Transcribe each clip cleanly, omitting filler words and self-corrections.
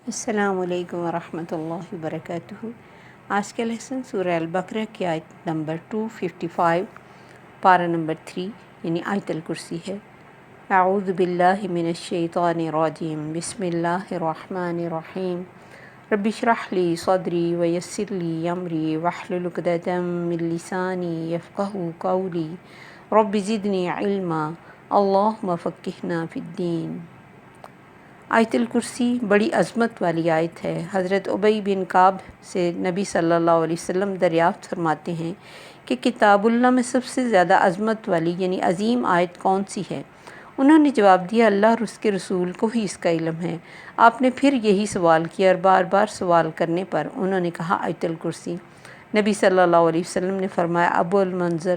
السلام علیکم ورحمۃ اللہ وبرکاتہ۔ آج کا لیسن سورہ البقرہ کی آیت نمبر 255 پارہ نمبر 3 یعنی آیت الکرسی ہے۔ اعوذ باللہ من الشیطان الرجیم، بسم اللہ الرحمن الرحیم۔ رب اشرح لی صدری ویسر لی امری واحلل عقدۃ من لسانی یفقہوا قولی رب زدنی علما اللہم فقہنا فی الدین۔ آیت الکرسی بڑی عظمت والی آیت ہے۔ حضرت ابی بن کعب سے نبی صلی اللہ علیہ وسلم دریافت فرماتے ہیں کہ کتاب اللہ میں سب سے زیادہ عظمت والی یعنی عظیم آیت کون سی ہے؟ انہوں نے جواب دیا، اللہ اور اس کے رسول کو ہی اس کا علم ہے۔ آپ نے پھر یہی سوال کیا اور بار بار سوال کرنے پر انہوں نے کہا آیت الکرسی۔ نبی صلی اللہ علیہ وسلم نے فرمایا، ابو المنذر،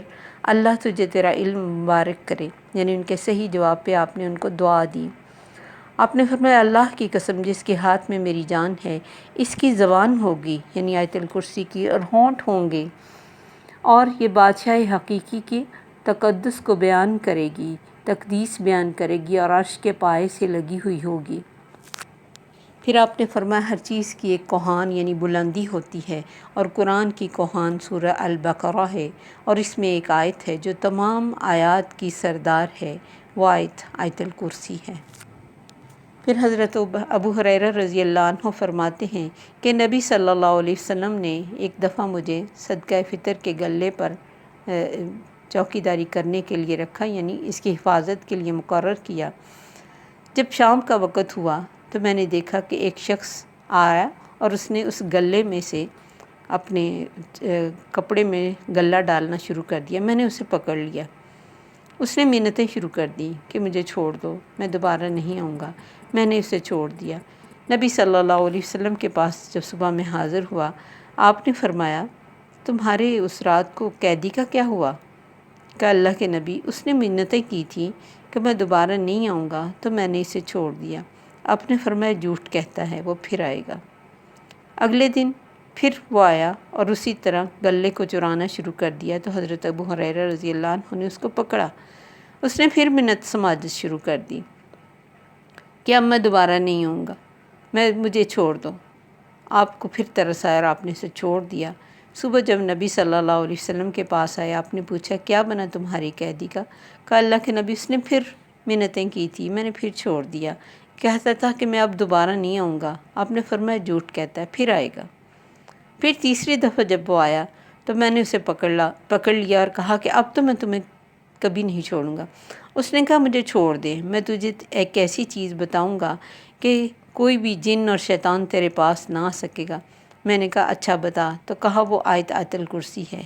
اللہ تجھے تیرا علم مبارک کرے، یعنی ان کے صحیح جواب پہ آپ نے ان کو دعا دی۔ آپ نے فرمایا، اللہ کی قسم جس کے ہاتھ میں میری جان ہے، اس کی زبان ہوگی یعنی آیت الکرسی کی، اور ہونٹ ہوں گے، اور یہ بادشاہ حقیقی کے تقدس کو بیان کرے گی، تقدیس بیان کرے گی اور عرش کے پائے سے لگی ہوئی ہوگی۔ پھر آپ نے فرمایا، ہر چیز کی ایک کوہان یعنی بلندی ہوتی ہے، اور قرآن کی کوہان سورہ البقرہ ہے، اور اس میں ایک آیت ہے جو تمام آیات کی سردار ہے، وہ آیت الکرسی ہے۔ پھر حضرت ابو ہریرہ رضی اللہ عنہ فرماتے ہیں کہ نبی صلی اللہ علیہ وسلم نے ایک دفعہ مجھے صدقہ فطر کے غلے پر چوکیداری کرنے کے لیے رکھا، یعنی اس کی حفاظت کے لیے مقرر کیا۔ جب شام کا وقت ہوا تو میں نے دیکھا کہ ایک شخص آیا اور اس نے اس غلے میں سے اپنے کپڑے میں غلہ ڈالنا شروع کر دیا۔ میں نے اسے پکڑ لیا۔ اس نے منتیں شروع کر دیں کہ مجھے چھوڑ دو، میں دوبارہ نہیں آؤں گا۔ میں نے اسے چھوڑ دیا۔ نبی صلی اللہ علیہ وسلم کے پاس جب صبح میں حاضر ہوا، آپ نے فرمایا، تمہارے اس رات کو قیدی کا کیا ہوا؟ کہ اللہ کے نبی، اس نے منتیں کی تھیں کہ میں دوبارہ نہیں آؤں گا، تو میں نے اسے چھوڑ دیا۔ آپ نے فرمایا، جھوٹ کہتا ہے، وہ پھر آئے گا۔ اگلے دن پھر وہ آیا اور اسی طرح غلے کو چرانا شروع کر دیا، تو حضرت ابو ہریرہ رضی اللہ عنہ نے اس کو پکڑا۔ اس نے پھر منت سماجت شروع کر دی کہ اب میں دوبارہ نہیں آؤں گا، مجھے چھوڑ دو۔ آپ کو پھر ترس آیا اور آپ نے اسے چھوڑ دیا۔ صبح جب نبی صلی اللہ علیہ وسلم کے پاس آئے، آپ نے پوچھا، کیا بنا تمہاری قیدی کا؟ کہا، اللہ کے نبی، اس نے پھر منتیں کی تھی، میں نے پھر چھوڑ دیا، کہتا تھا کہ میں اب دوبارہ نہیں آؤں گا۔ آپ نے فرمایا، جھوٹ کہتا ہے، پھر آئے گا۔ پھر تیسری دفعہ جب وہ آیا تو میں نے اسے پکڑ لیا اور کہا کہ اب تو میں تمہیں کبھی نہیں چھوڑوں گا۔ اس نے کہا، مجھے چھوڑ دے، میں تجھے ایک ایسی چیز بتاؤں گا کہ کوئی بھی جن اور شیطان تیرے پاس نہ آ سکے گا۔ میں نے کہا، اچھا بتا۔ تو کہا، وہ آیت الکرسی ہے۔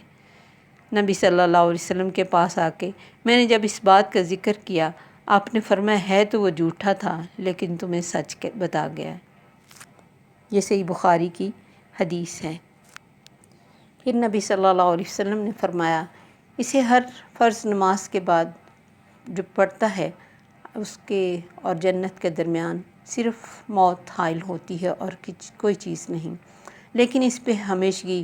نبی صلی اللہ علیہ وسلم کے پاس آ کے میں نے جب اس بات کا ذکر کیا، آپ نے فرمایا، ہے تو وہ جھوٹا تھا لیکن تمہیں سچ بتا گیا۔ یہ صحیح بخاری کی حدیث ہے۔ پھر نبی صلی اللہ علیہ وسلم نے فرمایا، اسے ہر فرض نماز کے بعد جو پڑھتا ہے، اس کے اور جنت کے درمیان صرف موت حائل ہوتی ہے اور کوئی چیز نہیں، لیکن اس پہ ہمیشگی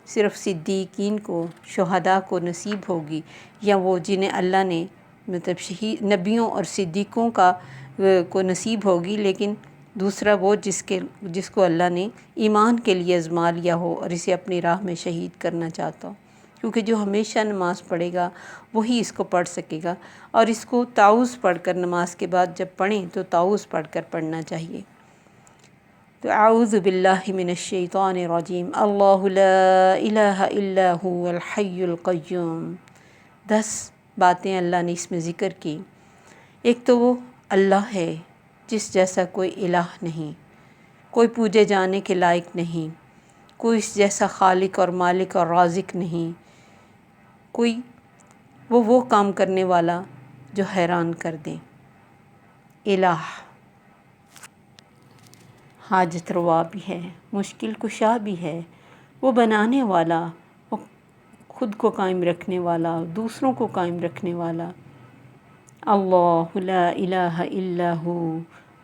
صرف صدیقین کو، شہداء کو نصیب ہوگی، یا وہ جنہیں اللہ نے مطلب نبیوں اور صدیقوں کو نصیب ہوگی، لیکن دوسرا وہ جس کو اللہ نے ایمان کے لیے آزما لیا ہو اور اسے اپنی راہ میں شہید کرنا چاہتا ہو، کیونکہ جو ہمیشہ نماز پڑھے گا وہی اس کو پڑھ سکے گا، اور اس کو تعوذ پڑھ کر نماز کے بعد جب پڑھیں تو تعوذ پڑھ کر پڑھنا چاہیے۔ تو اعوذ باللہ من الشیطان الرجیم، اللہ لا الہ الا هو الحی القیوم۔ 10 باتیں اللہ نے اس میں ذکر کی۔ ایک تو وہ اللہ ہے جس جیسا کوئی الہ نہیں، کوئی پوجے جانے کے لائق نہیں، کوئی اس جیسا خالق اور مالک اور رازق نہیں، کوئی وہ کام کرنے والا جو حیران کر دیں۔ الہ حاجت روا بھی ہے، مشکل کشا بھی ہے، وہ بنانے والا، وہ خود کو قائم رکھنے والا، دوسروں کو قائم رکھنے والا۔ اللہ لا الہ الا ہو،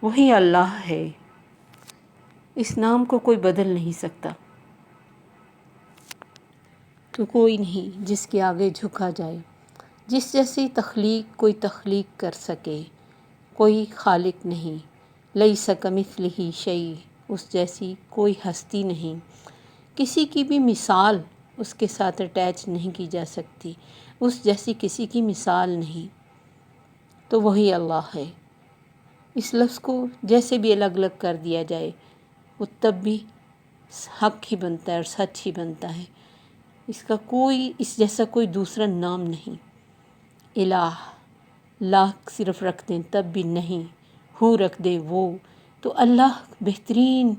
وہی اللہ ہے، اس نام کو کوئی بدل نہیں سکتا۔ تو کوئی نہیں جس کے آگے جھکا جائے، جس جیسی تخلیق کوئی تخلیق کر سکے، کوئی خالق نہیں، لیس کمثلہ شیء، اس جیسی کوئی ہستی نہیں، کسی کی بھی مثال اس کے ساتھ اٹیچ نہیں کی جا سکتی، اس جیسی کسی کی مثال نہیں، تو وہی اللہ ہے۔ اس لفظ کو جیسے بھی الگ الگ کر دیا جائے وہ تب بھی حق ہی بنتا ہے اور سچ ہی بنتا ہے۔ اس جیسا کوئی دوسرا نام نہیں۔ الہ، لا صرف رکھ دیں تب بھی نہیں، ہو رکھ دے وہ، تو اللہ بہترین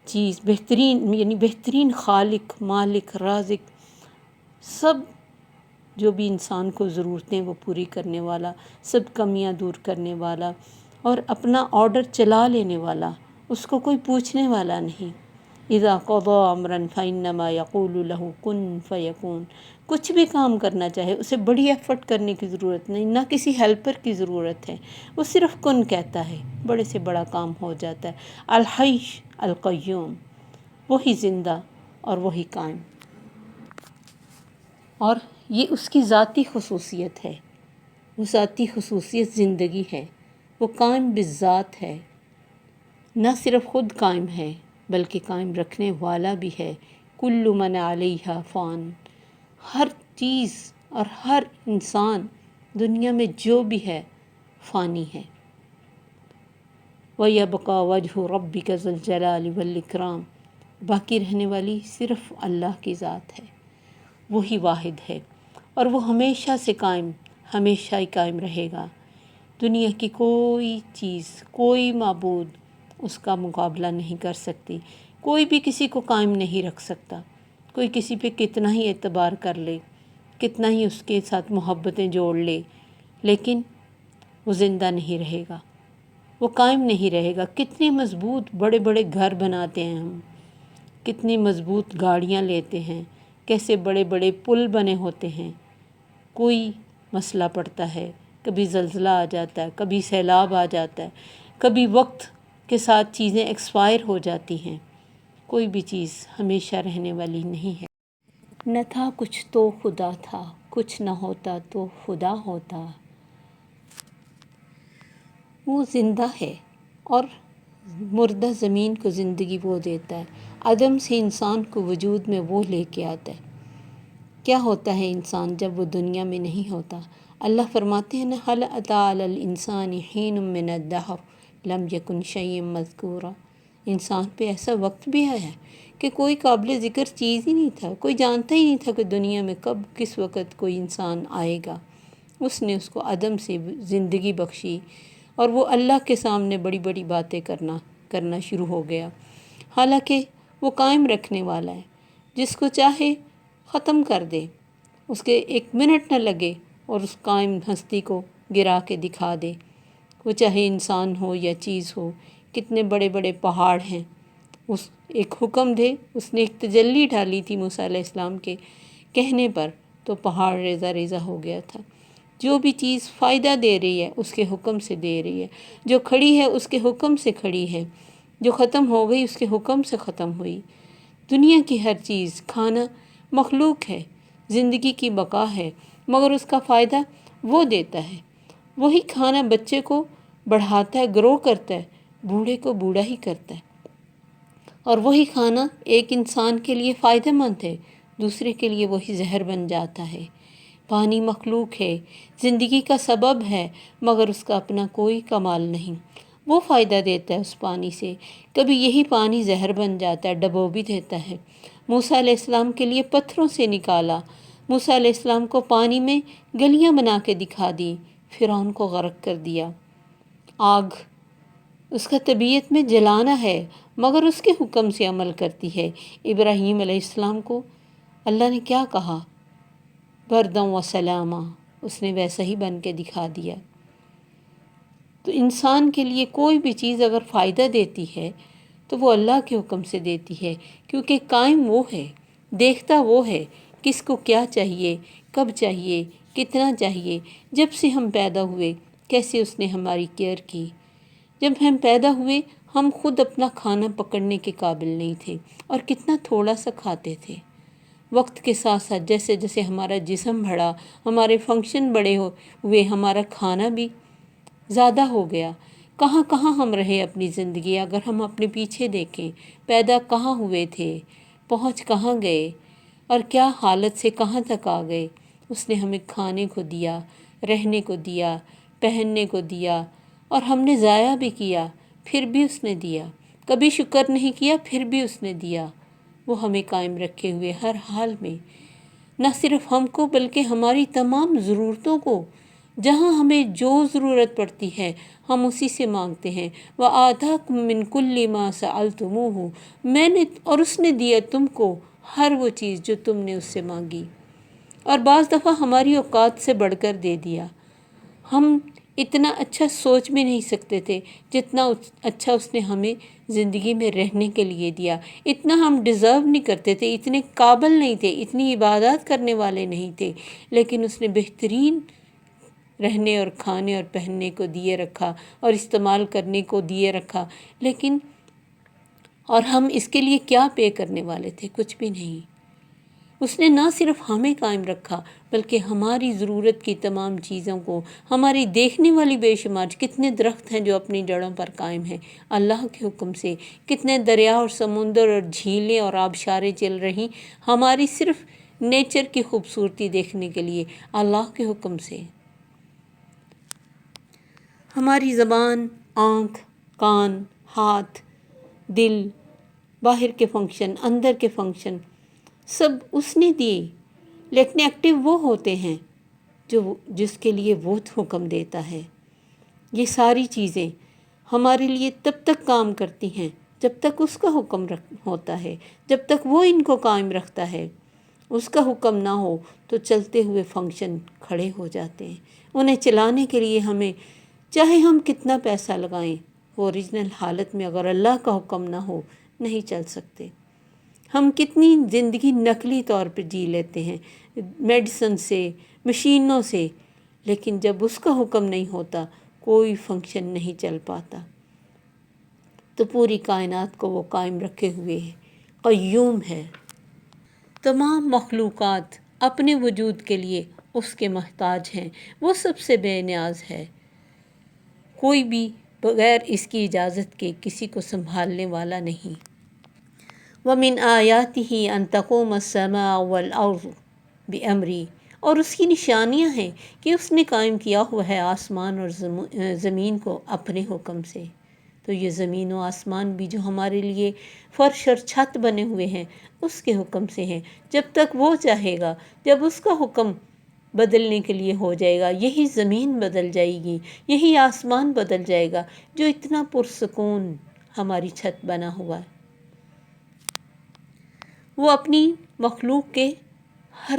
چیز، بہترین خالق، مالک، رازق، سب جو بھی انسان کو ضرورتیں وہ پوری کرنے والا، سب کمیاں دور کرنے والا اور اپنا آرڈر چلا لینے والا، اس کو کوئی پوچھنے والا نہیں۔ اذا قضى امرا فانما يقول له كن فيكون، کچھ بھی کام کرنا چاہے اسے بڑی ایفرٹ کرنے کی ضرورت نہیں، نہ کسی ہیلپر کی ضرورت ہے، وہ صرف کن کہتا ہے، بڑے سے بڑا کام ہو جاتا ہے۔ الحی القیوم، وہی زندہ اور وہی قائم، اور یہ اس کی ذاتی خصوصیت ہے، وہ ذاتی خصوصیت زندگی ہے، وہ قائم بالذات ہے، نہ صرف خود قائم ہے بلکہ قائم رکھنے والا بھی ہے۔ کل من علیہا فان، ہر چیز اور ہر انسان دنیا میں جو بھی ہے فانی ہے۔ وَيَبْقَى وَجْهُ رَبِّكَ ذُو الْجَلَالِ وَالْإِكْرَامِ، باقی رہنے والی صرف اللہ کی ذات ہے، وہی واحد ہے اور وہ ہمیشہ سے قائم، ہمیشہ ہی قائم رہے گا۔ دنیا کی کوئی چیز، کوئی معبود اس کا مقابلہ نہیں کر سکتی، کوئی بھی کسی کو قائم نہیں رکھ سکتا، کوئی کسی پہ کتنا ہی اعتبار کر لے، کتنا ہی اس کے ساتھ محبتیں جوڑ لے، لیکن وہ زندہ نہیں رہے گا، وہ قائم نہیں رہے گا۔ کتنے مضبوط بڑے بڑے گھر بناتے ہیں ہم، کتنی مضبوط گاڑیاں لیتے ہیں، کیسے بڑے بڑے پل بنے ہوتے ہیں، کوئی مسئلہ پڑتا ہے، کبھی زلزلہ آ جاتا ہے، کبھی سیلاب آ جاتا ہے، کبھی وقت کے ساتھ چیزیں ایکسپائر ہو جاتی ہیں، کوئی بھی چیز ہمیشہ رہنے والی نہیں ہے۔ نہ تھا کچھ تو خدا تھا، کچھ نہ ہوتا تو خدا ہوتا۔ وہ زندہ ہے اور مردہ زمین کو زندگی وہ دیتا ہے، عدم سے انسان کو وجود میں وہ لے کے آتا ہے۔ کیا ہوتا ہے انسان جب وہ دنیا میں نہیں ہوتا؟ اللہ فرماتے ہیں نا، هل أتى على الإنسان حين من الدهر لم يكن شيئا مذكورا، انسان پہ ایسا وقت بھی آیا ہے کہ کوئی قابل ذکر چیز ہی نہیں تھا، کوئی جانتا ہی نہیں تھا کہ دنیا میں کب کس وقت کوئی انسان آئے گا۔ اس نے اس کو عدم سے زندگی بخشی اور وہ اللہ کے سامنے بڑی بڑی باتیں کرنا شروع ہو گیا، حالانکہ وہ قائم رکھنے والا ہے، جس کو چاہے ختم کر دے، اس کے ایک منٹ نہ لگے اور اس قائم ہستی کو گرا کے دکھا دے، وہ چاہے انسان ہو یا چیز ہو۔ کتنے بڑے بڑے پہاڑ ہیں، اس ایک حکم دے، اس نے ایک تجلی ڈالی تھی موسیٰ علیہ السلام کے کہنے پر، تو پہاڑ ریزہ ریزہ ہو گیا تھا۔ جو بھی چیز فائدہ دے رہی ہے اس کے حکم سے دے رہی ہے، جو کھڑی ہے اس کے حکم سے کھڑی ہے، جو ختم ہو گئی اس کے حکم سے ختم ہوئی۔ دنیا کی ہر چیز، کھانا مخلوق ہے، زندگی کی بقا ہے، مگر اس کا فائدہ وہ دیتا ہے۔ وہی کھانا بچے کو بڑھاتا ہے، گرو کرتا ہے، بوڑھے کو بوڑھا ہی کرتا ہے، اور وہی کھانا ایک انسان کے لیے فائدہ مند ہے، دوسرے کے لیے وہی زہر بن جاتا ہے۔ پانی مخلوق ہے، زندگی کا سبب ہے، مگر اس کا اپنا کوئی کمال نہیں، وہ فائدہ دیتا ہے اس پانی سے، کبھی یہی پانی زہر بن جاتا ہے، ڈبو بھی دیتا ہے۔ موسیٰ علیہ السلام کے لیے پتھروں سے نکالا، موسیٰ علیہ السلام کو پانی میں گلیاں بنا کے دکھا دی، فرعون کو غرق کر دیا۔ آگ اس کا طبیعت میں جلانا ہے، مگر اس کے حکم سے عمل کرتی ہے۔ ابراہیم علیہ السلام کو اللہ نے کیا کہا؟ برداً و سلاما، اس نے ویسا ہی بن کے دکھا دیا۔ تو انسان کے لیے کوئی بھی چیز اگر فائدہ دیتی ہے تو وہ اللہ کے حکم سے دیتی ہے، کیونکہ قائم وہ ہے، دیکھتا وہ ہے، کس کو کیا چاہیے، کب چاہیے، کتنا چاہیے۔ جب سے ہم پیدا ہوئے کیسے اس نے ہماری کیئر کی۔ جب ہم پیدا ہوئے ہم خود اپنا کھانا پکڑنے کے قابل نہیں تھے اور کتنا تھوڑا سا کھاتے تھے۔ وقت کے ساتھ ساتھ جیسے جیسے ہمارا جسم بڑھا، ہمارے فنکشن بڑے ہوئے، ہمارا کھانا بھی زیادہ ہو گیا، کہاں کہاں ہم رہے اپنی زندگی، اگر ہم اپنے پیچھے دیکھیں، پیدا کہاں ہوئے تھے، پہنچ کہاں گئے، اور کیا حالت سے کہاں تک آ گئے۔ اس نے ہمیں کھانے کو دیا، رہنے کو دیا، پہننے کو دیا، اور ہم نے ضائع بھی کیا، پھر بھی اس نے دیا۔ کبھی شکر نہیں کیا، پھر بھی اس نے دیا۔ وہ ہمیں قائم رکھے ہوئے ہر حال میں، نہ صرف ہم کو بلکہ ہماری تمام ضرورتوں کو، جہاں ہمیں جو ضرورت پڑتی ہے ہم اسی سے مانگتے ہیں۔ وَآتَاكُم مِّن كُلِّ مَا سَأَلْتُمُوهُ، میں نے اور اس نے دیا تم کو ہر وہ چیز جو تم نے اس سے مانگی، اور بعض دفعہ ہماری اوقات سے بڑھ کر دے دیا۔ ہم اتنا اچھا سوچ بھی نہیں سکتے تھے جتنا اچھا اس نے ہمیں زندگی میں رہنے کے لیے دیا۔ اتنا ہم ڈیزرو نہیں کرتے تھے، اتنے قابل نہیں تھے، اتنی عبادات کرنے والے نہیں تھے، لیکن اس نے بہترین رہنے اور کھانے اور پہننے کو دیے رکھا، اور استعمال کرنے کو دیے رکھا۔ لیکن اور ہم اس کے لیے کیا پے کرنے والے تھے؟ کچھ بھی نہیں۔ اس نے نہ صرف ہمیں قائم رکھا بلکہ ہماری ضرورت کی تمام چیزوں کو، ہماری دیکھنے والی بے شمار کتنے درخت ہیں جو اپنی جڑوں پر قائم ہیں اللہ کے حکم سے، کتنے دریا اور سمندر اور جھیلیں اور آبشاریں چل رہی ہماری صرف نیچر کی خوبصورتی دیکھنے کے لیے اللہ کے حکم سے۔ ہماری زبان، آنکھ، کان، ہاتھ، دل، باہر کے فنکشن، اندر کے فنکشن، سب اس نے دیے، لیکن ایکٹیو وہ ہوتے ہیں جس کے لیے وہ حکم دیتا ہے۔ یہ ساری چیزیں ہمارے لیے تب تک کام کرتی ہیں جب تک اس کا حکم ہوتا ہے، جب تک وہ ان کو قائم رکھتا ہے۔ اس کا حکم نہ ہو تو چلتے ہوئے فنکشن کھڑے ہو جاتے ہیں۔ انہیں چلانے کے لیے ہمیں چاہے ہم کتنا پیسہ لگائیں، وہ اوریجنل حالت میں اگر اللہ کا حکم نہ ہو نہیں چل سکتے۔ ہم کتنی زندگی نقلی طور پہ جی لیتے ہیں، میڈیسن سے، مشینوں سے، لیکن جب اس کا حکم نہیں ہوتا کوئی فنکشن نہیں چل پاتا۔ تو پوری کائنات کو وہ قائم رکھے ہوئے ہے، قیوم ہے۔ تمام مخلوقات اپنے وجود کے لیے اس کے محتاج ہیں، وہ سب سے بے نیاز ہے۔ کوئی بھی بغیر اس کی اجازت کے کسی کو سنبھالنے والا نہیں۔ وَمِنْ آيَاتِهِ أَن تَقُومَ السَّمَاءُ وَالْأَرْضُ بِأَمْرِهِ، اور اس کی نشانیاں ہیں کہ اس نے قائم کیا ہوا ہے آسمان اور زمین کو اپنے حکم سے۔ تو یہ زمین و آسمان بھی جو ہمارے لیے فرش اور چھت بنے ہوئے ہیں اس کے حکم سے ہیں۔ جب تک وہ چاہے گا، جب اس کا حکم بدلنے کے لیے ہو جائے گا، یہی زمین بدل جائے گی، یہی آسمان بدل جائے گا جو اتنا پرسکون ہماری چھت بنا ہوا ہے۔ وہ اپنی مخلوق کے ہر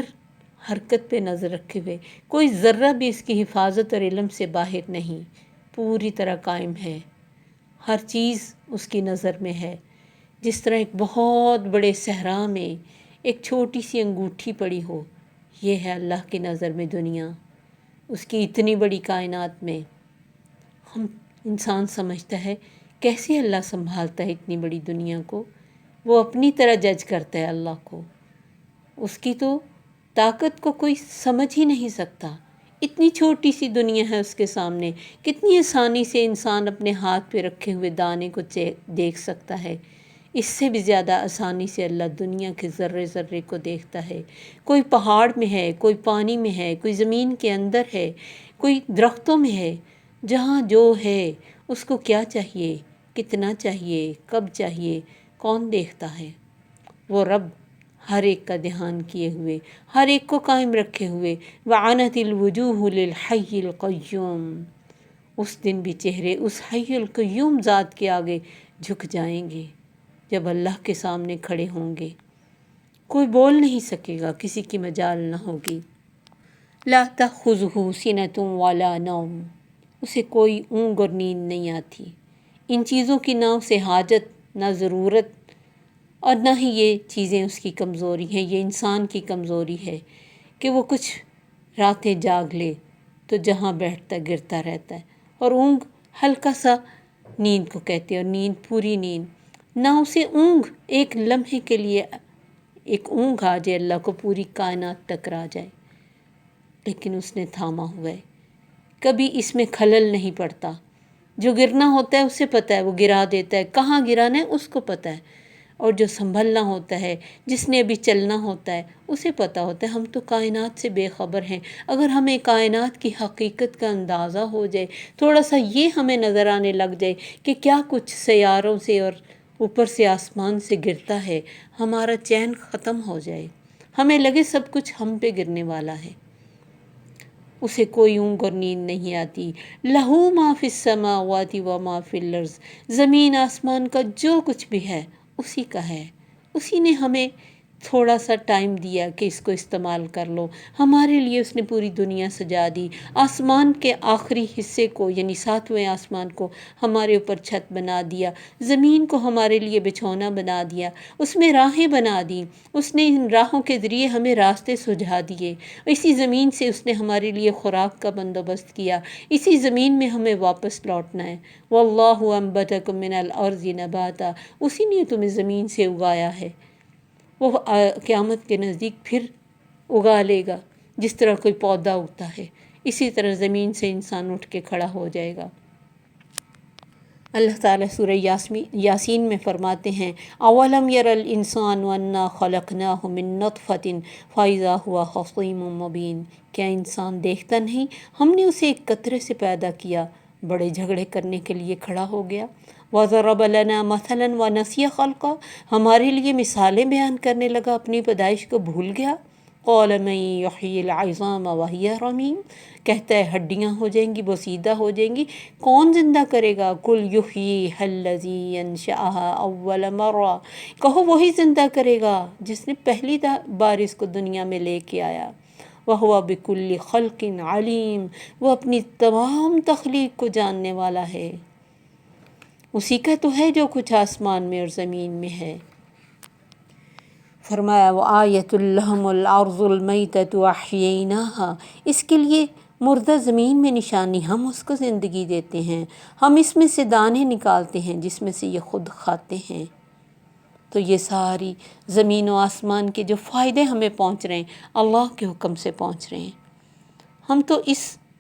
حرکت پہ نظر رکھے ہوئے، کوئی ذرہ بھی اس کی حفاظت اور علم سے باہر نہیں، پوری طرح قائم ہے۔ ہر چیز اس کی نظر میں ہے۔ جس طرح ایک بہت بڑے صحرا میں ایک چھوٹی سی انگوٹھی پڑی ہو، یہ ہے اللہ کی نظر میں دنیا، اس کی اتنی بڑی کائنات میں۔ ہم انسان سمجھتا ہے کیسے اللہ سنبھالتا ہے اتنی بڑی دنیا کو؟ وہ اپنی طرح جج کرتا ہے اللہ کو، اس کی تو طاقت کو کوئی سمجھ ہی نہیں سکتا۔ اتنی چھوٹی سی دنیا ہے اس کے سامنے، کتنی آسانی سے انسان اپنے ہاتھ پہ رکھے ہوئے دانے کو دیکھ سکتا ہے۔ اس سے بھی زیادہ آسانی سے اللہ دنیا کے ذرے ذرے کو دیکھتا ہے۔ کوئی پہاڑ میں ہے، کوئی پانی میں ہے، کوئی زمین کے اندر ہے، کوئی درختوں میں ہے، جہاں جو ہے اس کو کیا چاہیے، کتنا چاہیے، کب چاہیے، کون دیکھتا ہے؟ وہ رب ہر ایک کا دھیان کیے ہوئے، ہر ایک کو قائم رکھے ہوئے۔ وَعَنَتِ الْوُجُوهُ لِلْحَيِّ الْقَيُّومِ، اس دن بھی چہرے اس حی القیوم ذات کے آگے جھک جائیں گے جب اللہ کے سامنے کھڑے ہوں گے۔ کوئی بول نہیں سکے گا، کسی کی مجال نہ ہوگی۔ لَا تَأْخُذُهُ سِنَةٌ وَلَا نَوْمٌ، اسے کوئی اونگ اور نیند نہیں آتی۔ ان چیزوں کی نہ اسے حاجت، نہ ضرورت، اور نہ ہی یہ چیزیں اس کی کمزوری ہیں۔ یہ انسان کی کمزوری ہے کہ وہ کچھ راتیں جاگ لے تو جہاں بیٹھتا گرتا رہتا ہے، اور اونگ ہلکا سا نیند کو کہتے ہیں، اور نیند پوری نیند۔ نہ اسے اونگ ایک لمحے کے لیے ایک اونگ آ جائے اللہ کو، پوری کائنات ٹکرا جائے، لیکن اس نے تھاما ہوا ہے، کبھی اس میں خلل نہیں پڑتا۔ جو گرنا ہوتا ہے اسے پتہ ہے، وہ گرا دیتا ہے، کہاں گرانا ہے اس کو پتہ ہے، اور جو سنبھلنا ہوتا ہے، جس نے ابھی چلنا ہوتا ہے اسے پتہ ہوتا ہے۔ ہم تو کائنات سے بے خبر ہیں۔ اگر ہمیں کائنات کی حقیقت کا اندازہ ہو جائے، تھوڑا سا یہ ہمیں نظر آنے لگ جائے کہ کیا کچھ سیاروں سے اور اوپر سے آسمان سے گرتا ہے، ہمارا چین ختم ہو جائے، ہمیں لگے سب کچھ ہم پہ گرنے والا ہے۔ اسے کوئی اونگ اور نیند نہیں آتی۔ لہو ما فی السماوات و ما فی الارض، زمین آسمان کا جو کچھ بھی ہے اسی کا ہے۔ اسی نے ہمیں تھوڑا سا ٹائم دیا کہ اس کو استعمال کر لو، ہمارے لیے اس نے پوری دنیا سجا دی۔ آسمان کے آخری حصے کو یعنی 7ویں آسمان کو ہمارے اوپر چھت بنا دیا، زمین کو ہمارے لیے بچھونا بنا دیا، اس میں راہیں بنا دیں، اس نے ان راہوں کے ذریعے ہمیں راستے سجھا دیے، اسی زمین سے اس نے ہمارے لیے خوراک کا بندوبست کیا، اسی زمین میں ہمیں واپس لوٹنا ہے۔ واللہ انبتکم من الارض نباتا، اسی نے تمہیں زمین سے اگایا ہے، وہ قیامت کے نزدیک پھر اگا لے گا۔ جس طرح کوئی پودا اگتا ہے اسی طرح زمین سے انسان اٹھ کے کھڑا ہو جائے گا۔ اللہ تعالیٰ سورہ یاسین میں فرماتے ہیں اولم یر الانسان انا خلقناہ من نطفۃ فاذا هو خصیم مبین، کیا انسان دیکھتا نہیں ہم نے اسے ایک قطرے سے پیدا کیا، بڑے جھگڑے کرنے کے لیے کھڑا ہو گیا۔ وضرب لنا مثلا ونسی خلقہ، ہمارے لیے مثالیں بیان کرنے لگا، اپنی پیدائش کو بھول گیا۔ قال من یحیی العظام وہی رمیم، کہتا ہے ہڈیاں ہو جائیں گی، بوسیدہ ہو جائیں گی، کون زندہ کرے گا؟ قل یحییھا الذی انشأھا اول مرہ، کہو وہی زندہ کرے گا جس نے پہلی بار اس کو دنیا میں لے کے آیا۔ وَهُوَ بِكُلِّ خَلْقٍ عَلِيمٌ، وہ اپنی تمام تخلیق کو جاننے والا ہے، اسی کا تو ہے جو کچھ آسمان میں اور زمین میں ہے۔ فرمایا وَآیَةٌ لَھُمُ الْأَرْضُ الْمَیْتَةُ أَحْیَینَاہَا، اس کے لیے مردہ زمین میں نشانی، ہم اس کو زندگی دیتے ہیں، ہم اس میں سے دانے نکالتے ہیں جس میں سے یہ خود کھاتے ہیں۔ تو یہ ساری زمین و آسمان کے جو فائدے ہمیں پہنچ رہے ہیں اللہ کے حکم سے پہنچ رہے ہیں۔ ہم تو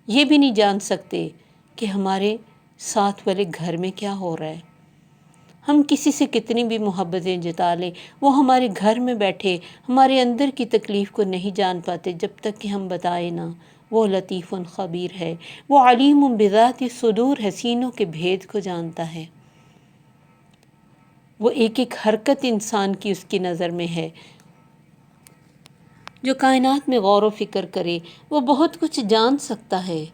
یہ بھی نہیں جان سکتے کہ ہمارے ساتھ والے گھر میں کیا ہو رہا ہے۔ ہم کسی سے کتنی بھی محبتیں جتا لیں، وہ ہمارے گھر میں بیٹھے ہمارے اندر کی تکلیف کو نہیں جان پاتے جب تک کہ ہم بتائیں نہ۔ وہ لطیف خبیر ہے، وہ علیم بذات الصدور ہے، سینوں کے بھید کو جانتا ہے۔ وہ ایک ایک حرکت انسان کی اس کی نظر میں ہے۔ جو کائنات میں غور و فکر کرے وہ بہت کچھ جان سکتا ہے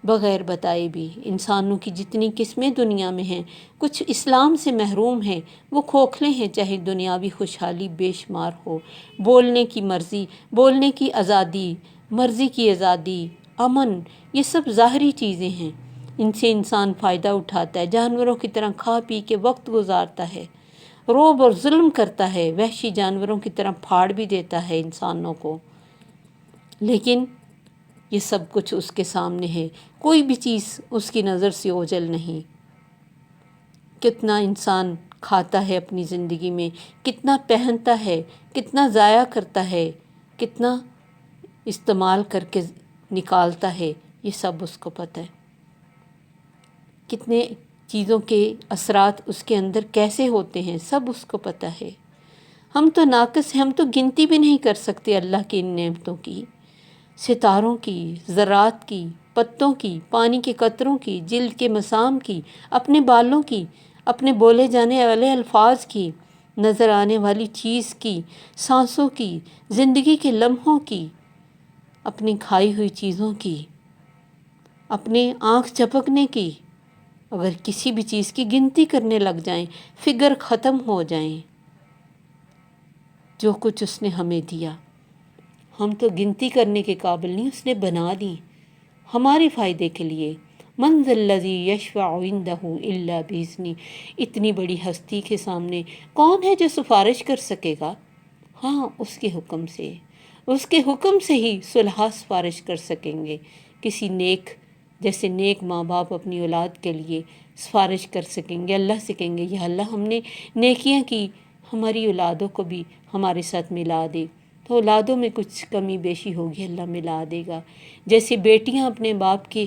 بغیر بتائے بھی۔ انسانوں کی جتنی قسمیں دنیا میں ہیں، کچھ اسلام سے محروم ہیں، وہ کھوکھلے ہیں، چاہے دنیاوی خوشحالی بے شمار ہو، بولنے کی مرضی، بولنے کی آزادی، مرضی کی آزادی، امن، یہ سب ظاہری چیزیں ہیں، ان سے انسان فائدہ اٹھاتا ہے، جانوروں کی طرح کھا پی کے وقت گزارتا ہے، رعب اور ظلم کرتا ہے، وحشی جانوروں کی طرح پھاڑ بھی دیتا ہے انسانوں کو، لیکن یہ سب کچھ اس کے سامنے ہے، کوئی بھی چیز اس کی نظر سے اوجھل نہیں۔ کتنا انسان کھاتا ہے اپنی زندگی میں، کتنا پہنتا ہے، کتنا ضائع کرتا ہے، کتنا استعمال کر کے نکالتا ہے، یہ سب اس کو پتہ ہے۔ کتنے چیزوں کے اثرات اس کے اندر کیسے ہوتے ہیں سب اس کو پتہ ہے۔ ہم تو ناقص ہیں، ہم تو گنتی بھی نہیں کر سکتے اللہ کی ان نعمتوں کی، ستاروں کی، ذرات کی، پتوں کی، پانی کے قطروں کی، جلد کے مسام کی، اپنے بالوں کی، اپنے بولے جانے والے الفاظ کی، نظر آنے والی چیز کی، سانسوں کی، زندگی کے لمحوں کی، اپنی کھائی ہوئی چیزوں کی، اپنے آنکھ جھپکنے کی۔ اگر کسی بھی چیز کی گنتی کرنے لگ جائیں، فگر ختم ہو جائیں، جو کچھ اس نے ہمیں دیا ہم تو گنتی کرنے کے قابل نہیں، اس نے بنا دی ہمارے فائدے کے لیے۔ من ذا الذی یشفع عندہ الا باذنہ، اتنی بڑی ہستی کے سامنے کون ہے جو سفارش کر سکے گا؟ ہاں، اس کے حکم سے، اس کے حکم سے ہی صلحاء سفارش کر سکیں گے۔ کسی نیک، جیسے نیک ماں باپ اپنی اولاد کے لیے سفارش کر سکیں گے، اللہ سے کہیں گے یا اللہ ہم نے نیکیاں کی، ہماری اولادوں کو بھی ہمارے ساتھ ملا دے، تو اولادوں میں کچھ کمی بیشی ہوگی اللہ ملا دے گا۔ جیسے بیٹیاں اپنے باپ کی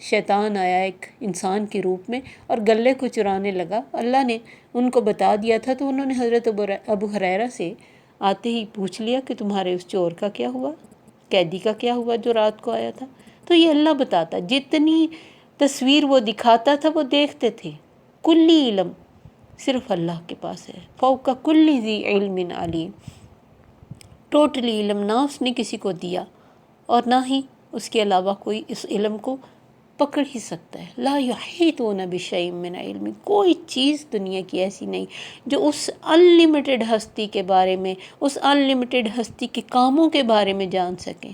شیطان آیا ایک انسان کے روپ میں اور گلے کو چرانے لگا۔ اللہ نے ان کو بتا دیا تھا، تو انہوں نے حضرت ابو ہریرہ سے آتے ہی پوچھ لیا کہ تمہارے اس چور کا کیا ہوا، قیدی کا کیا ہوا جو رات کو آیا تھا؟ تو یہ اللہ بتاتا، جتنی تصویر وہ دکھاتا تھا وہ دیکھتے تھے۔ کلی علم صرف اللہ کے پاس ہے، فوق کل ذی علم علیم، ٹوٹلی علم نہ اس نے کسی کو دیا اور نہ ہی اس کے علاوہ کوئی اس علم کو پکڑ ہی سکتا ہے۔ لا یحیطون بشیء من علم، کوئی چیز دنیا کی ایسی نہیں جو اس انلمیٹڈ ہستی کے بارے میں، اس انلمیٹڈ ہستی کے کاموں کے بارے میں جان سکیں۔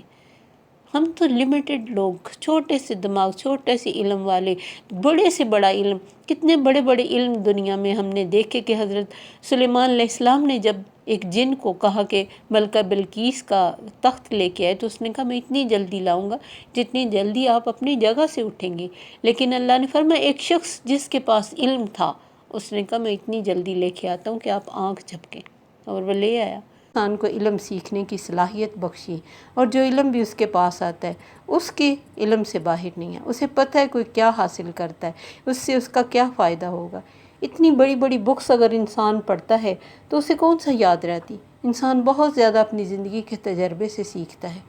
ہم تو لمیٹڈ لوگ، چھوٹے سے دماغ، چھوٹے سے علم والے، بڑے سے بڑا علم، کتنے بڑے بڑے علم دنیا میں ہم نے دیکھے کہ حضرت سلیمان علیہ السلام نے جب ایک جن کو کہا کہ ملکہ بلقیس کا تخت لے کے آئے، تو اس نے کہا میں اتنی جلدی لاؤں گا جتنی جلدی آپ اپنی جگہ سے اٹھیں گے، لیکن اللہ نے فرمایا ایک شخص جس کے پاس علم تھا، اس نے کہا میں اتنی جلدی لے کے آتا ہوں کہ آپ آنکھ جھپکیں، اور وہ لے آیا۔ انسان کو علم سیکھنے کی صلاحیت بخشی، اور جو علم بھی اس کے پاس آتا ہے اس کے علم سے باہر نہیں ہے، اسے پتہ ہے کوئی کیا حاصل کرتا ہے، اس سے اس کا کیا فائدہ ہوگا۔ اتنی بڑی بڑی بکس اگر انسان پڑھتا ہے تو اسے کون سا یاد رہتی؟ انسان بہت زیادہ اپنی زندگی کے تجربے سے سیکھتا ہے،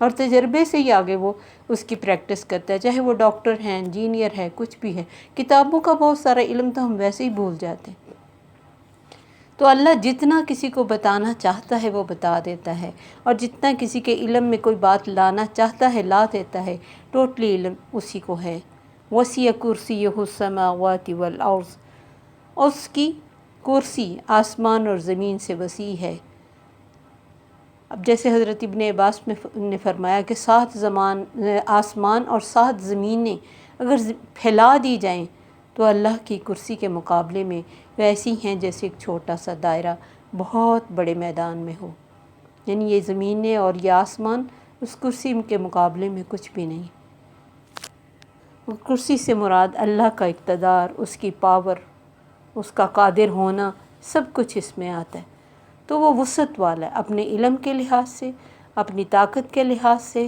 اور تجربے سے ہی آگے وہ اس کی پریکٹس کرتا ہے، چاہے وہ ڈاکٹر ہیں، انجینئر ہے، کچھ بھی ہے۔ کتابوں کا بہت سارا علم تو ہم ویسے ہی بھول جاتے ہیں۔ تو اللہ جتنا کسی کو بتانا چاہتا ہے وہ بتا دیتا ہے، اور جتنا کسی کے علم میں کوئی بات لانا چاہتا ہے لا دیتا ہے، ٹوٹلی علم اسی کو ہے۔ وسیع کرسیہ السماوات والارض، اس کی کرسی آسمان اور زمین سے وسیع ہے۔ اب جیسے حضرت ابن عباس نے فرمایا کہ 7 آسمان اور 7 زمینیں اگر پھیلا دی جائیں تو اللہ کی کرسی کے مقابلے میں ویسی ہیں جیسے ایک چھوٹا سا دائرہ بہت بڑے میدان میں ہو، یعنی یہ زمینیں اور یہ آسمان اس کرسی کے مقابلے میں کچھ بھی نہیں۔ کرسی سے مراد اللہ کا اقتدار، اس کی پاور، اس کا قادر ہونا، سب کچھ اس میں آتا ہے۔ تو وہ وسعت والا ہے، اپنے علم کے لحاظ سے، اپنی طاقت کے لحاظ سے،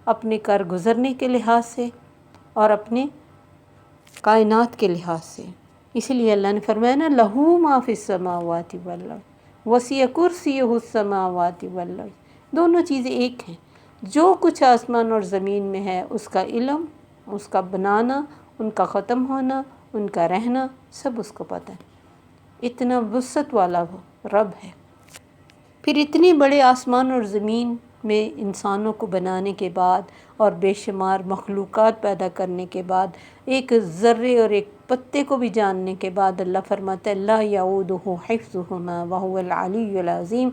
اپنے کر گزرنے کے لحاظ سے، اور اپنے کائنات کے لحاظ سے۔ اسی لیے اللہ نے فرمایا نا لَهُ مَا فِي السَّمَاوَاتِ وَالْأَرْضِ وَسِعَ كُرْسِيُّهُ السَّمَاوَاتِ وَالْأَرْضِ، دونوں چیزیں ایک ہیں۔ جو کچھ آسمان اور زمین میں ہے اس کا علم، اس کا بنانا، ان کا ختم ہونا، ان کا رہنا، سب اس کو پتہ ہے۔ اتنا وسعت والا وہ رب ہے۔ پھر اتنے بڑے آسمان اور زمین میں انسانوں کو بنانے کے بعد اور بے شمار مخلوقات پیدا کرنے کے بعد، ایک ذرے اور ایک پتے کو بھی جاننے کے بعد اللہ فرماتا ہے لا یعودہ حفظہما وہو العلی العظیم،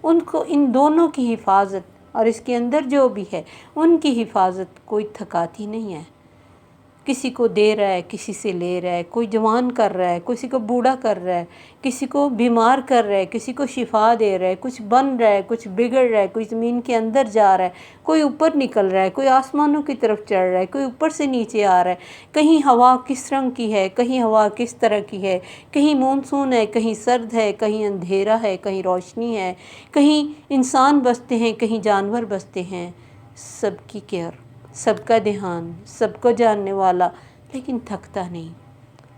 ان کو ان دونوں کی حفاظت اور اس کے اندر جو بھی ہے ان کی حفاظت کوئی تھکاتی نہیں ہے۔ کسی کو دے رہا ہے، کسی سے لے رہا ہے، کوئی جوان کر رہا ہے، کسی کو بوڑھا کر رہا ہے، کسی کو بیمار کر رہا ہے، کسی کو شفا دے رہا ہے، کچھ بن رہا ہے، کچھ بگڑ رہا ہے، کوئی زمین کے اندر جا رہا ہے، کوئی اوپر نکل رہا ہے، کوئی آسمانوں کی طرف چڑھ رہا ہے، کوئی اوپر سے نیچے آ رہا ہے، کہیں ہوا کس رنگ کی ہے، کہیں ہوا کس طرح کی ہے، کہیں مونسون ہے، کہیں سرد ہے، کہیں اندھیرا ہے، کہیں روشنی ہے، کہیں انسان بستے ہیں، کہیں جانور بستے ہیں، سب کی کیئر، سب کا دھیان، سب کو جاننے والا، لیکن تھکتا نہیں۔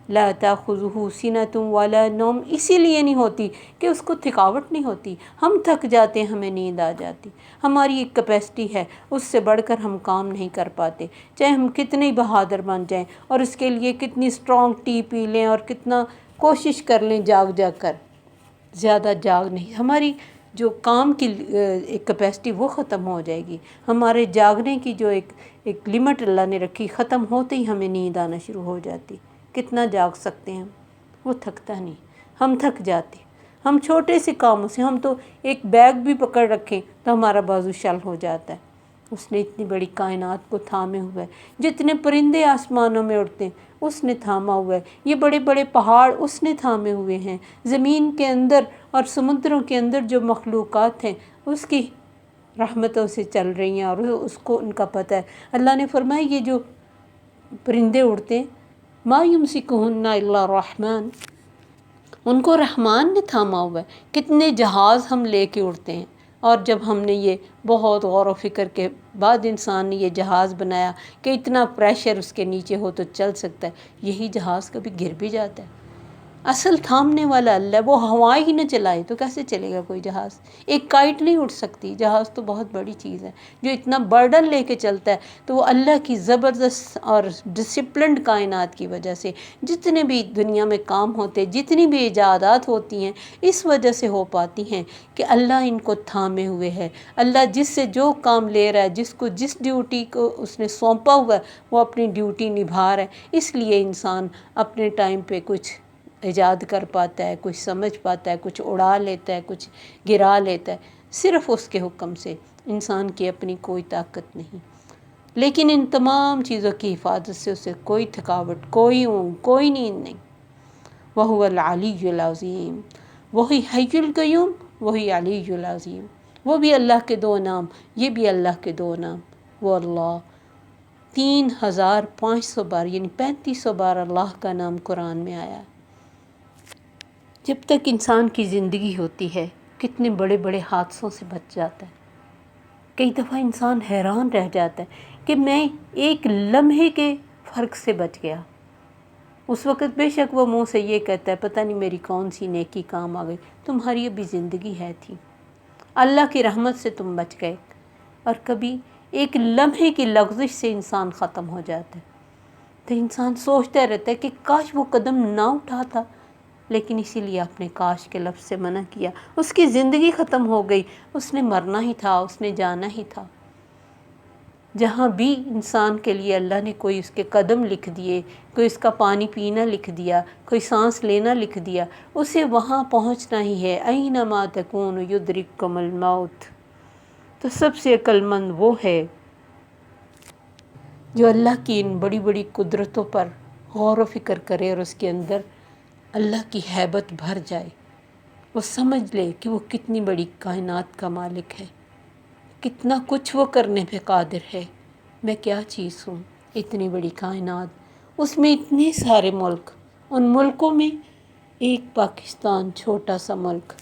لا تأخذہ سنۃ ولا نوم، اسی لیے نہیں ہوتی کہ اس کو تھکاوٹ نہیں ہوتی۔ ہم تھک جاتے ہیں، ہمیں نیند آ جاتی، ہماری ایک کیپیسٹی ہے، اس سے بڑھ کر ہم کام نہیں کر پاتے، چاہے ہم کتنے بہادر بن جائیں اور اس کے لیے کتنی اسٹرانگ ٹی پی لیں اور کتنا کوشش کر لیں جاگ جاگ کر، زیادہ جاگ نہیں، ہماری جو کام کی ایک کیپیسٹی وہ ختم ہو جائے گی۔ ہمارے جاگنے کی جو ایک لمٹ اللہ نے رکھی، ختم ہوتے ہی ہمیں نیند آنا شروع ہو جاتی۔ کتنا جاگ سکتے ہیں ہم؟ وہ تھکتا نہیں، ہم تھک جاتے۔ ہم چھوٹے سے کاموں سے، ہم تو ایک بیگ بھی پکڑ رکھیں تو ہمارا بازو شل ہو جاتا ہے۔ اس نے اتنی بڑی کائنات کو تھامے ہوا ہے، جتنے پرندے آسمانوں میں اڑتے ہیں اس نے تھاما ہوا ہے، یہ بڑے بڑے پہاڑ اس نے تھامے ہوئے ہیں، زمین کے اندر اور سمندروں کے اندر جو مخلوقات ہیں اس کی رحمتوں سے چل رہی ہیں، اور اس کو ان کا پتہ ہے۔ اللہ نے فرمایا یہ جو پرندے اڑتے ہیں ما یمسکہن الا الرحمن، ان کو رحمان نے تھاما ہوا ہے۔ کتنے جہاز ہم لے کے اڑتے ہیں اور جب ہم نے یہ بہت غور و فکر کے بعد انسان نے یہ جہاز بنایا کہ اتنا پریشر اس کے نیچے ہو تو چل سکتا ہے، یہی جہاز کبھی گر بھی جاتا ہے۔ اصل تھامنے والا اللہ ہے، وہ ہوائیں ہی نہ چلائے تو کیسے چلے گا کوئی جہاز؟ ایک کائٹ نہیں اڑ سکتی، جہاز تو بہت بڑی چیز ہے جو اتنا برڈن لے کے چلتا ہے۔ تو وہ اللہ کی زبردست اور ڈسپلنڈ کائنات کی وجہ سے جتنے بھی دنیا میں کام ہوتے، جتنی بھی ایجادات ہوتی ہیں، اس وجہ سے ہو پاتی ہیں کہ اللہ ان کو تھامے ہوئے ہے۔ اللہ جس سے جو کام لے رہا ہے، جس کو جس ڈیوٹی کو اس نے سونپا ہوا ہے، وہ اپنی ڈیوٹی نبھا رہا ہے۔ اس لیے انسان اپنے ٹائم پہ کچھ ایجاد کر پاتا ہے، کچھ سمجھ پاتا ہے، کچھ اڑا لیتا ہے، کچھ گرا لیتا ہے، صرف اس کے حکم سے۔ انسان کی اپنی کوئی طاقت نہیں، لیکن ان تمام چیزوں کی حفاظت سے اسے کوئی تھکاوٹ، کوئی اونگ، کوئی نیند نہیں۔ وَهُوَ الْعَلِيُّ الْعَظِيمُ، وہی حی القیوم، وہی علی العظیم۔ وہ بھی اللہ کے دو نام، یہ بھی اللہ کے دو نام۔ وہ اللہ 3500 بار یعنی 3500 بار اللہ کا نام قرآن میں آیا ہے۔ جب تک انسان کی زندگی ہوتی ہے کتنے بڑے بڑے حادثوں سے بچ جاتا ہے۔ کئی دفعہ انسان حیران رہ جاتا ہے کہ میں ایک لمحے کے فرق سے بچ گیا۔ اس وقت بے شک وہ منہ سے یہ کہتا ہے پتہ نہیں میری کون سی نیکی کام آ گئی، تمہاری ابھی زندگی ہے تھی، اللہ کی رحمت سے تم بچ گئے۔ اور کبھی ایک لمحے کی لغزش سے انسان ختم ہو جاتا ہے، تو انسان سوچتا رہتا ہے کہ کاش وہ قدم نہ اٹھاتا، لیکن اسی لیے اپنے کاش کے لفظ سے منع کیا۔ اس کی زندگی ختم ہو گئی، اس نے مرنا ہی تھا، اس نے جانا ہی تھا۔ جہاں بھی انسان کے لیے اللہ نے کوئی اس کے قدم لکھ دیے، کوئی اس کا پانی پینا لکھ دیا، کوئی سانس لینا لکھ دیا، اسے وہاں پہنچنا ہی ہے۔ اینما تکون یدرککم الموت۔ تو سب سے عقل مند وہ ہے جو اللہ کی ان بڑی بڑی قدرتوں پر غور و فکر کرے اور اس کے اندر اللہ کی ہیبت بھر جائے، وہ سمجھ لے کہ وہ کتنی بڑی کائنات کا مالک ہے، کتنا کچھ وہ کرنے پہ قادر ہے۔ میں کیا چیز ہوں، اتنی بڑی کائنات، اس میں اتنے سارے ملک، ان ملکوں میں ایک پاکستان چھوٹا سا ملک،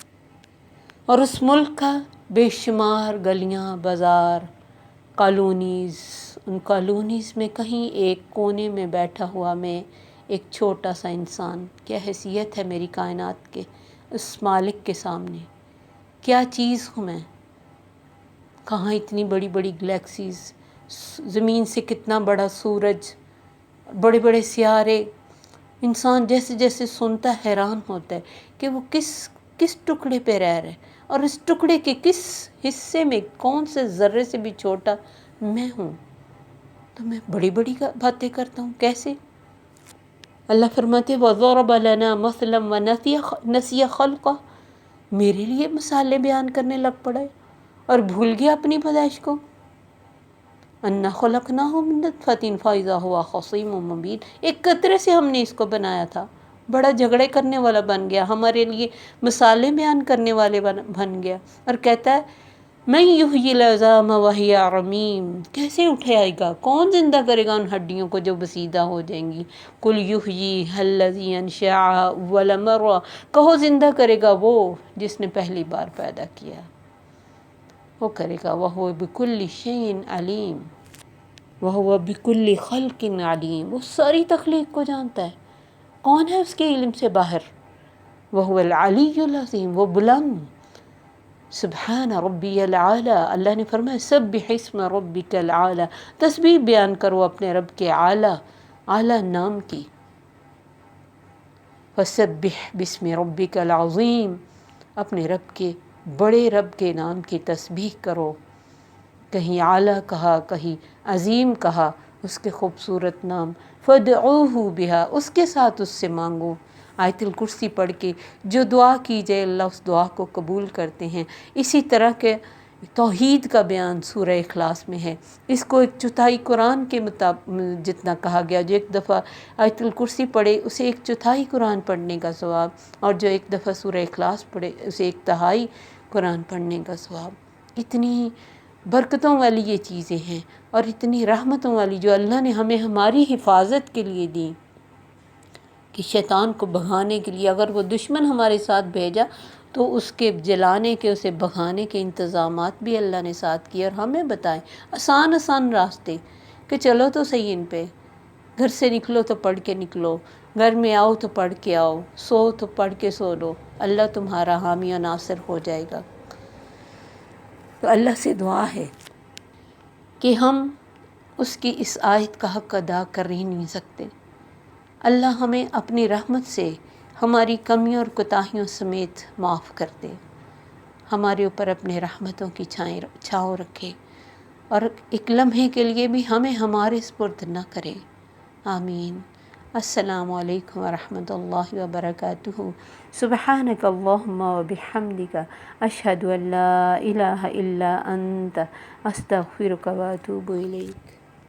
اور اس ملک کا بے شمار گلیاں، بازار، کالونیز، ان کالونیز میں کہیں ایک کونے میں بیٹھا ہوا میں ایک چھوٹا سا انسان، کیا حیثیت ہے میری کائنات کے اس مالک کے سامنے؟ کیا چیز ہوں میں؟ کہاں اتنی بڑی بڑی گلیکسیز، زمین سے کتنا بڑا سورج، بڑے بڑے سیارے۔ انسان جیسے جیسے سنتا حیران ہوتا ہے کہ وہ کس ٹکڑے پہ رہ رہے، اور اس ٹکڑے کے کس حصے میں کون سے ذرے سے بھی چھوٹا میں ہوں۔ تو میں بڑی بڑی باتیں کرتا ہوں، کیسے؟ اللہ فرماتے وَضَرَبَ لَنَا مَثْلًا وَنَسِيَ خَلْقَهُ، میرے لیے مثالیں بیان کرنے لگ پڑے اور بھول گیا اپنی پیدائش کو۔ اَنَّا خَلَقْنَاهُ مِن نُطْفَةٍ فَإِذَا هُوَ خَصِيمٌ مُبِينٌ، ایک قطرے سے ہم نے اس کو بنایا تھا، بڑا جھگڑے کرنے والا بن گیا، ہمارے لیے مثالیں بیان کرنے والے بن گیا، اور کہتا ہے مَن یحیی العظام وہی رمیم، کیسے اٹھائے گا، کون زندہ کرے گا ان ہڈیوں کو جو بسیدہ ہو جائیں گی؟ قل یحییھا الذی انشأھا اول مرہ، کہو زندہ کرے گا وہ جس نے پہلی بار پیدا کیا، وہ کرے گا۔ وہو بکل شیء علیم، وہو بکل خلق علیم، وہ ساری تخلیق کو جانتا ہے، کون ہے اس کے علم سے باہر؟ وہو العلی العظیم، وہ بلند۔ سبحان ربی العالی، اللہ نے فرمایا سبح اسم ربک العالی، تسبیح بیان کرو اپنے رب کے اعلیٰ نام کی۔ فسبح باسم ربک العظیم، اپنے رب کے بڑے رب کے نام کی تسبیح کرو۔ کہیں اعلیٰ کہا، کہیں عظیم کہا، اس کے خوبصورت نام۔ فادعوہ بہا، اس کے ساتھ اس سے مانگو۔ آیت الکرسی پڑھ کے جو دعا کی جائے اللہ اس دعا کو قبول کرتے ہیں۔ اسی طرح کے توحید کا بیان سورہ اخلاص میں ہے، اس کو ایک چوتھائی قرآن کے جتنا کہا گیا، جو ایک دفعہ آیت الکرسی پڑھے اسے ایک چوتھائی قرآن پڑھنے کا ثواب، اور جو ایک دفعہ سورہ اخلاص پڑھے اسے ایک تہائی قرآن پڑھنے کا ثواب۔ اتنی برکتوں والی یہ چیزیں ہیں اور اتنی رحمتوں والی جو اللہ نے ہمیں ہماری حفاظت کے لیے دیں، کہ شیطان کو بھگانے کے لیے اگر وہ دشمن ہمارے ساتھ بھیجا تو اس کے جلانے کے، اسے بھگانے کے انتظامات بھی اللہ نے ساتھ کیے، اور ہمیں بتائیں آسان آسان راستے کہ چلو تو صحیح ان پہ، گھر سے نکلو تو پڑھ کے نکلو، گھر میں آؤ تو پڑھ کے آؤ، سو تو پڑھ کے سو لو، اللہ تمہارا حامی و ناصر ہو جائے گا۔ تو اللہ سے دعا ہے کہ ہم اس کی اس آیت کا حق ادا کر ہی نہیں سکتے۔ اللہ ہمیں اپنی رحمت سے ہماری کمیوں اور کوتاہیوں سمیت معاف کر دے، ہمارے اوپر اپنے رحمتوں کی چھاؤں رکھے، اور ایک لمحے کے لیے بھی ہمیں ہمارے سپرد نہ کرے۔ آمین۔ السلام علیکم ورحمۃ اللہ وبرکاتہ۔ سبحانک اللہم وبحمدک، اشہد ان لا الہ الا انت، استغفرک واتوب الیک۔